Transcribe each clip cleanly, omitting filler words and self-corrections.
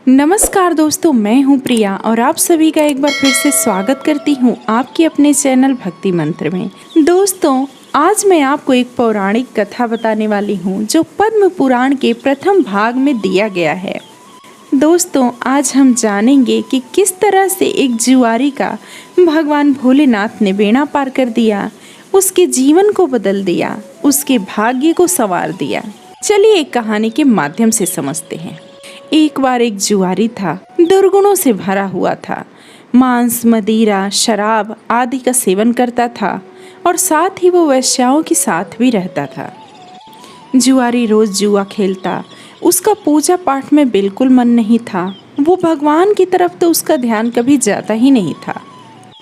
नमस्कार दोस्तों, मैं हूं प्रिया और आप सभी का एक बार फिर से स्वागत करती हूं आपके अपने चैनल भक्ति मंत्र में। दोस्तों, आज मैं आपको एक पौराणिक कथा बताने वाली हूं जो पद्म पुराण के प्रथम भाग में दिया गया है। दोस्तों, आज हम जानेंगे कि किस तरह से एक जुआरी का भगवान भोलेनाथ ने बेड़ा पार कर दिया, उसके जीवन को बदल दिया, उसके भाग्य को संवार दिया। चलिए एक कहानी के माध्यम से समझते हैं। एक बार एक जुआरी था, दुर्गुणों से भरा हुआ था। मांस, मदिरा, शराब आदि का सेवन करता था और साथ ही वो वेश्याओं के साथ भी रहता था। जुआरी रोज जुआ खेलता, उसका पूजा पाठ में बिल्कुल मन नहीं था। वो भगवान की तरफ तो उसका ध्यान कभी जाता ही नहीं था।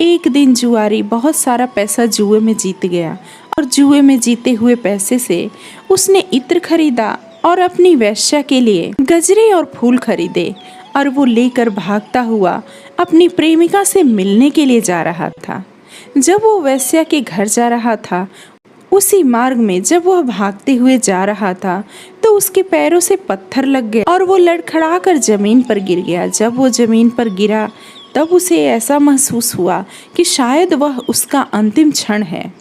एक दिन जुआरी बहुत सारा पैसा जुए में जीत गया और जुए में जीते हुए पैसे से उसने इत्र खरीदा और अपनी वेश्या के लिए गजरे और फूल खरीदे और वो लेकर भागता हुआ अपनी प्रेमिका से मिलने के लिए जा रहा था। जब वो वेश्या के घर जा रहा था, उसी मार्ग में जब वह भागते हुए जा रहा था तो उसके पैरों से पत्थर लग गए और वो लड़खड़ा कर जमीन पर गिर गया। जब वो जमीन पर गिरा तब उसे ऐसा महसूस हुआ कि शायद वह उसका अंतिम क्षण है।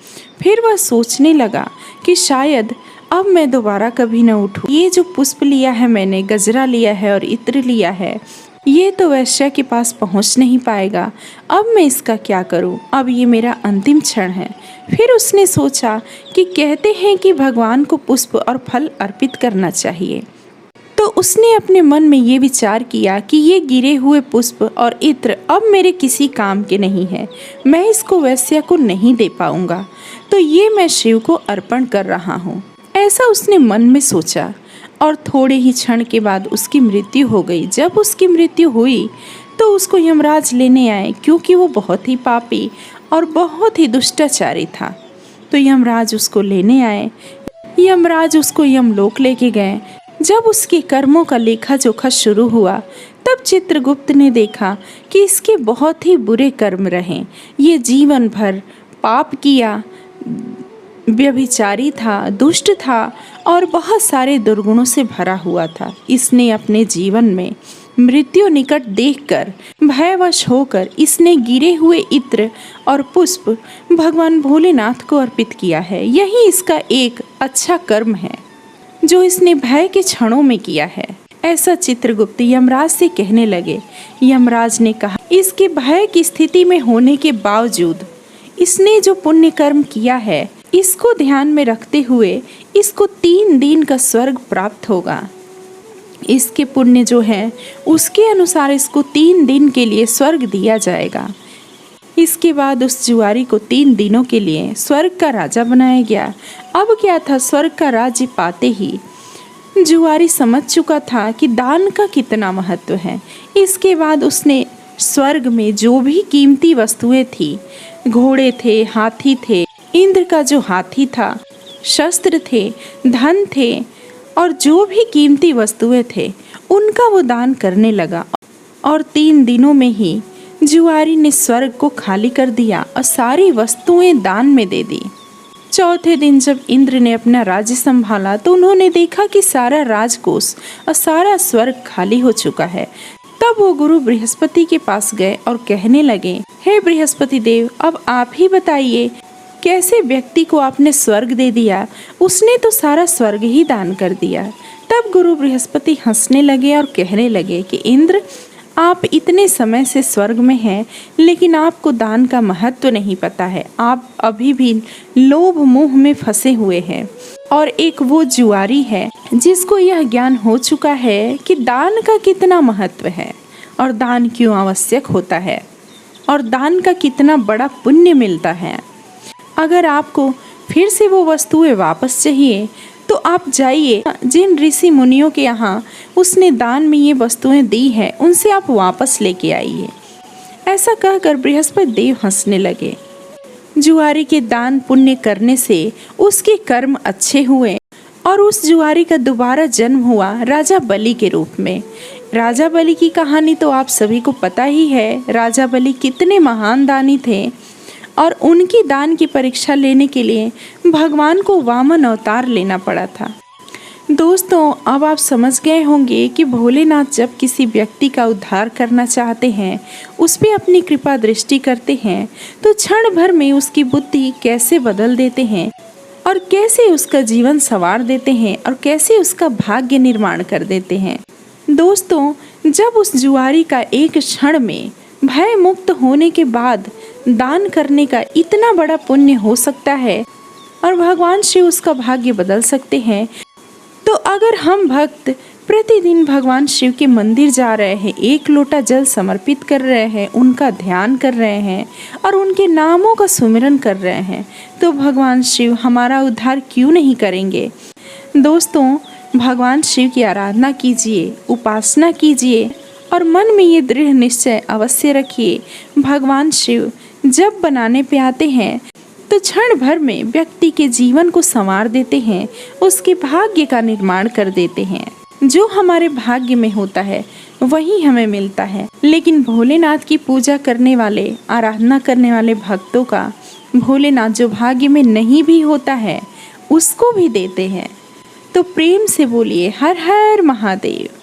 फिर वह सोचने लगा कि शायद अब मैं दोबारा कभी न उठूं। ये जो पुष्प लिया है मैंने, गजरा लिया है और इत्र लिया है, ये तो वैश्या के पास पहुंच नहीं पाएगा। अब मैं इसका क्या करूं? अब ये मेरा अंतिम क्षण है। फिर उसने सोचा कि कहते हैं कि भगवान को पुष्प और फल अर्पित करना चाहिए। तो उसने अपने मन में ये विचार किया कि ये गिरे हुए पुष्प और इत्र अब मेरे किसी काम के नहीं है, मैं इसको वैश्या को नहीं दे पाऊंगा, तो ये मैं शिव को अर्पण कर रहा हूँ। ऐसा उसने मन में सोचा और थोड़े ही क्षण के बाद उसकी मृत्यु हो गई। जब उसकी मृत्यु हुई तो उसको यमराज लेने आए, क्योंकि वो बहुत ही पापी और बहुत ही दुष्टाचारी था। तो यमराज उसको लेने आए। यमराज उसको यमलोक लेके गए। जब उसके कर्मों का लेखा जोखा शुरू हुआ तब चित्रगुप्त ने देखा कि इसके बहुत ही बुरे कर्म रहे। ये जीवन भर पाप किया, व्यभिचारी था, दुष्ट था और बहुत सारे दुर्गुणों से भरा हुआ था। इसने अपने जीवन में मृत्यु निकट देखकर भयवश होकर इसने गिरे हुए इत्र और पुष्प भगवान भोलेनाथ को अर्पित किया है। यही इसका एक अच्छा कर्म है जो इसने भय के क्षणों में किया है। ऐसा चित्रगुप्त यमराज से कहने लगे। यमराज ने कहा, इसके भय की स्थिति में होने के बावजूद इसने जो पुण्य कर्म किया है, इसको ध्यान में रखते हुए इसको 3 दिन का स्वर्ग प्राप्त होगा। इसके पुण्य जो है उसके अनुसार इसको 3 दिन के लिए स्वर्ग दिया जाएगा। इसके बाद उस जुआरी को 3 दिनों के लिए स्वर्ग का राजा बनाया गया। अब क्या था, स्वर्ग का राज्य पाते ही जुआरी समझ चुका था कि दान का कितना महत्व है। इसके बाद उसने स्वर्ग में जो भी कीमती वस्तुएं थी, घोड़े थे, हाथी थे, इंद्र का जो हाथी था, शस्त्र थे, धन थे और जो भी कीमती वस्तुएं थे उनका वो दान करने लगा। और 3 दिनों में ही जुआरी ने स्वर्ग को खाली कर दिया और सारी वस्तुएं दान में दे दी। चौथे दिन जब इंद्र ने अपना राज्य संभाला तो उन्होंने देखा कि सारा राजकोष और सारा स्वर्ग खाली हो चुका है। तब वो गुरु बृहस्पति के पास गए और कहने लगे, हे बृहस्पति देव, अब आप ही बताइए कैसे व्यक्ति को आपने स्वर्ग दे दिया? उसने तो सारा स्वर्ग ही दान कर दिया। तब गुरु बृहस्पति हंसने लगे और कहने लगे कि इंद्र, आप इतने समय से स्वर्ग में हैं, लेकिन आपको दान का महत्व नहीं पता है। आप अभी भी लोभ मोह में फंसे हुए हैं। और एक वो जुआरी है जिसको यह ज्ञान हो चुका है कि दान का कितना महत्व है और दान क्यों आवश्यक होता है और दान का कितना बड़ा पुण्य मिलता है। अगर आपको फिर से वो वस्तुएं वापस चाहिए तो आप जाइए, जिन ऋषि मुनियों के यहाँ उसने दान में ये वस्तुएं दी है उनसे आप वापस लेके आइए। ऐसा कहकर बृहस्पति देव हंसने लगे। जुआरी के दान पुण्य करने से उसके कर्म अच्छे हुए और उस जुआरी का दोबारा जन्म हुआ राजा बलि के रूप में। राजा बलि की कहानी तो आप सभी को पता ही है। राजा बलि कितने महान दानी थे और उनकी दान की परीक्षा लेने के लिए भगवान को वामन अवतार लेना पड़ा था। दोस्तों, अब आप समझ गए होंगे कि भोलेनाथ जब किसी व्यक्ति का उद्धार करना चाहते हैं, उस पे अपनी कृपा दृष्टि करते हैं, तो क्षण भर में उसकी बुद्धि कैसे बदल देते हैं और कैसे उसका जीवन संवार देते हैं और कैसे उसका भाग्य निर्माण कर देते हैं। दोस्तों, जब उस जुआरी का एक क्षण में भय मुक्त होने के बाद दान करने का इतना बड़ा पुण्य हो सकता है और भगवान शिव उसका भाग्य बदल सकते हैं, तो अगर हम भक्त प्रतिदिन भगवान शिव के मंदिर जा रहे हैं, एक लोटा जल समर्पित कर रहे हैं, उनका ध्यान कर रहे हैं और उनके नामों का सुमिरन कर रहे हैं, तो भगवान शिव हमारा उद्धार क्यों नहीं करेंगे। दोस्तों, भगवान शिव की आराधना कीजिए, उपासना कीजिए और मन में ये दृढ़ निश्चय अवश्य रखिए, भगवान शिव जब बनाने पे आते हैं तो क्षण भर में व्यक्ति के जीवन को संवार देते हैं, उसके भाग्य का निर्माण कर देते हैं। जो हमारे भाग्य में होता है वही हमें मिलता है, लेकिन भोलेनाथ की पूजा करने वाले, आराधना करने वाले भक्तों का भोलेनाथ जो भाग्य में नहीं भी होता है उसको भी देते हैं। तो प्रेम से बोलिए हर हर महादेव।